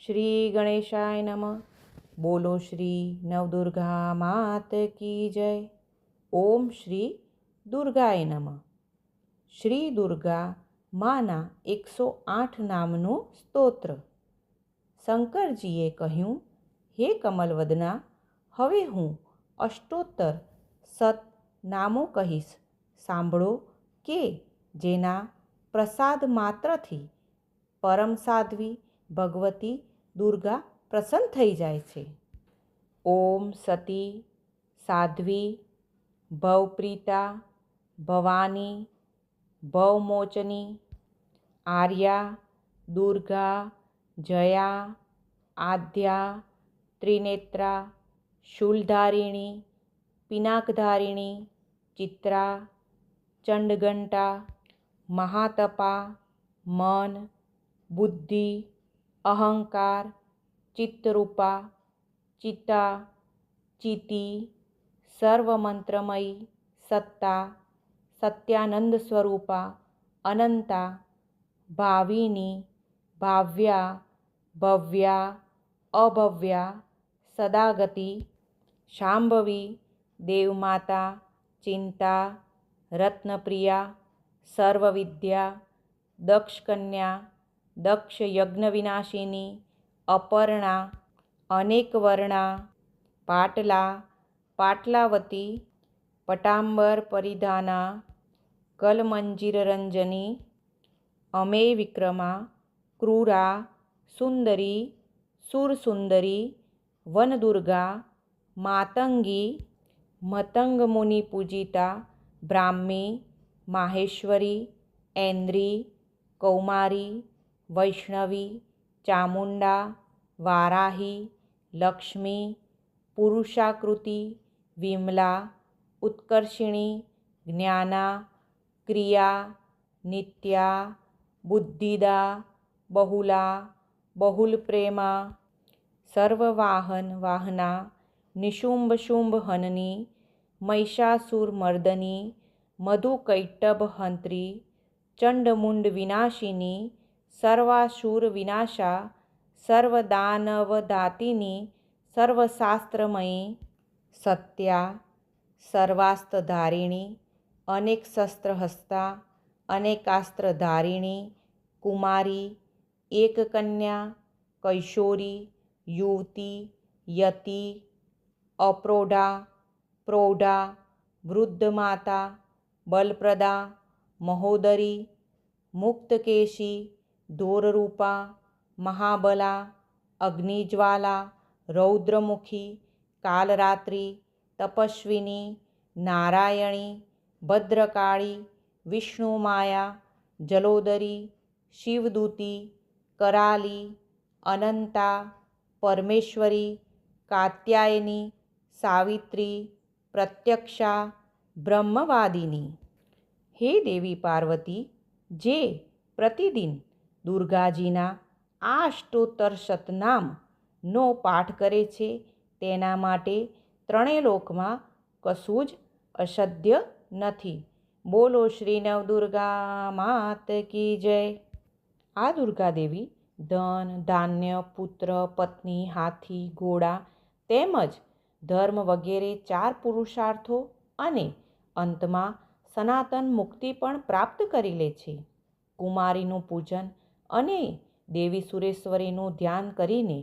શ્રી ગણેશાય નમઃ. બોલો શ્રી નવદુર્ગા માત કી જય. ઓમ શ્રી દુર્ગાય નમઃ. શ્રી દુર્ગા માના 108 નામનું સ્તોત્ર. શંકરજીએ કહ્યું, હે કમલવદના, હવે હું અષ્ટોત્તર સત નામો કહીશ. સાંભળો કે જેના પ્રસાદ માત્રથી પરમ સાધ્વી ભગવતી દુર્ગા પ્રસન્ન થઈ જાય છે. ઓમ સતી, સાધ્વી, ભવપ્રીતા, ભવાની, ભવમોચની, આર્યા, દુર્ગા, જયા, આદ્યા, ત્રિનેત્રા, શૂલધારિણી, પિનાકધારિણી, ચિત્રા, ચંડઘંટા, મહાતપા, મન, બુદ્ધિ, અહંકાર, ચિત્તરૂપા, ચિતા, ચિતી, સર્વમંત્રમયી, સત્તા, સત્યાનંદ સ્વરૂપા, અનંતા, ભાવિની, ભાવ્યા, ભવ્યા, અભવ્યા, સદાગતિ, શાંભવી, દેવમાતા, ચિંતા, રત્નપ્રિયા, સર્વવિદ્યા, દક્ષકન્યા, દક્ષ યજ્ઞવિનાશિની, અપર્ણા, અનેકવર્ણા, પાટલા, પાટલાવતી, પટાંબર પરિધાના, કલમંજીરરંજની, અમે વિક્રમા, ક્રૂરા, સુંદરી, સુરસુંદરી, વનદુર્ગા, માતંગી, મતંગમુનિ પૂજિતા, બ્રાહ્મી, માહેશ્વરી, ઐન્દ્રી, કૌમારી, વૈષ્ણવી, ચામુંડા, વારાહી, લક્ષ્મી, પુરુષાકૃતિ, વિમલા, ઉત્કર્ષિણી, જ્ઞાના, ક્રિયા, નિત્યા, બુદ્ધિદા, બહુલા, બહુલપ્રેમા, સર્વવાહન વાહના, નિશુંભ શુંભ હનની, મહિષાસુરમર્દની, મધુકૈટભહંત્રી, ચંડમુંડ વિનાશિની, સર્વાસુર વિનાશા, સર્વદાનવદાતિની, સર્વશાસ્ત્રમયી, સત્યા, સર્વાસ્ત્રધારિણી, અનેક શસ્ત્રહસ્તા, અનેકાસ્ત્રધારિણી, કુમારી, એકકન્યા, કૈશોરી, યુવતી, યતિ, અપ્રૌઢા, પ્રૌઢા, વૃદ્ધમાતા, બલપ્રદા, મહોદરી, મુક્તકેશી, ધોરરૂપા, મહાબલા, અગ્નિજ્વાલા, રૌદ્રમુખી, કાલરાત્રી, તપસ્વિની, નારાયણી, ભદ્રકાળી, વિષ્ણુમાયા, જલોદરી, શિવદૂતી, કરાલી, અનંતા, પરમેશ્વરી, કાત્યાયની, સાવિત્રી, પ્રત્યક્ષા, બ્રહ્મવાદિની. હે દેવી પાર્વતી, જે પ્રતિદિન દુર્ગાજીના આ અષ્ટોત્તર શતનામનો પાઠ કરે છે તેના માટે ત્રણેય લોકમાં કશું જ અસાધ્ય નથી. બોલો શ્રી નવદુર્ગા માત કી જય. આ દુર્ગાદેવી ધન, ધાન્ય, પુત્ર, પત્ની, હાથી, ઘોડા તેમજ ધર્મ વગેરે 4 પુરુષાર્થો અને અંતમાં સનાતન મુક્તિ પણ પ્રાપ્ત કરી લે છે. કુમારીનું પૂજન અને દેવી સુરેશ્વરીનું ધ્યાન કરીને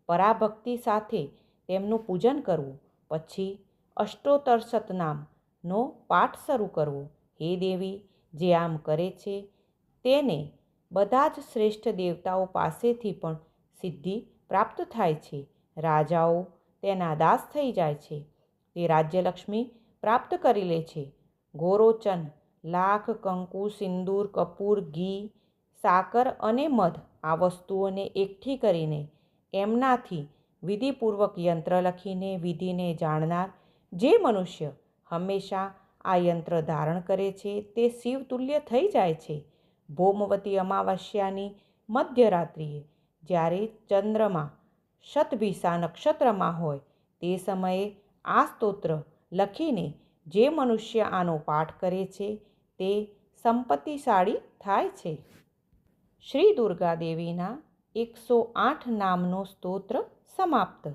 પરાભક્તિ સાથે તેમનું પૂજન કરવું, પછી અષ્ટોત્તર શતનામનો પાઠ શરૂ કરવો. હે દેવી, જે આમ કરે છે તેને બધા જ શ્રેષ્ઠ દેવતાઓ પાસેથી પણ સિદ્ધિ પ્રાપ્ત થાય છે. રાજાઓ તેના દાસ થઈ જાય છે. તે રાજ્યલક્ષ્મી પ્રાપ્ત કરી લે છે. ગોરોચન, લાખ, કંકુ, સિંદૂર, કપૂર, ઘી, સાકર અને મધ આ વસ્તુઓને એકઠી કરીને એમનાથી વિધિપૂર્વક યંત્ર લખીને વિધિને જાણનાર જે મનુષ્ય હંમેશા આ યંત્ર ધારણ કરે છે તે શિવતુલ્ય થઈ જાય છે. ભૌમવતી અમાવસ્યાની મધ્યરાત્રિએ જ્યારે ચંદ્રમા શતભિષા નક્ષત્રમાં હોય તે સમયે આ સ્તોત્ર લખીને જે મનુષ્ય આનો પાઠ કરે છે તે સંપત્તિશાળી થાય છે. શ્રી દુર્ગા દેવીના 108 નામનો સ્તોત્ર સમાપ્ત.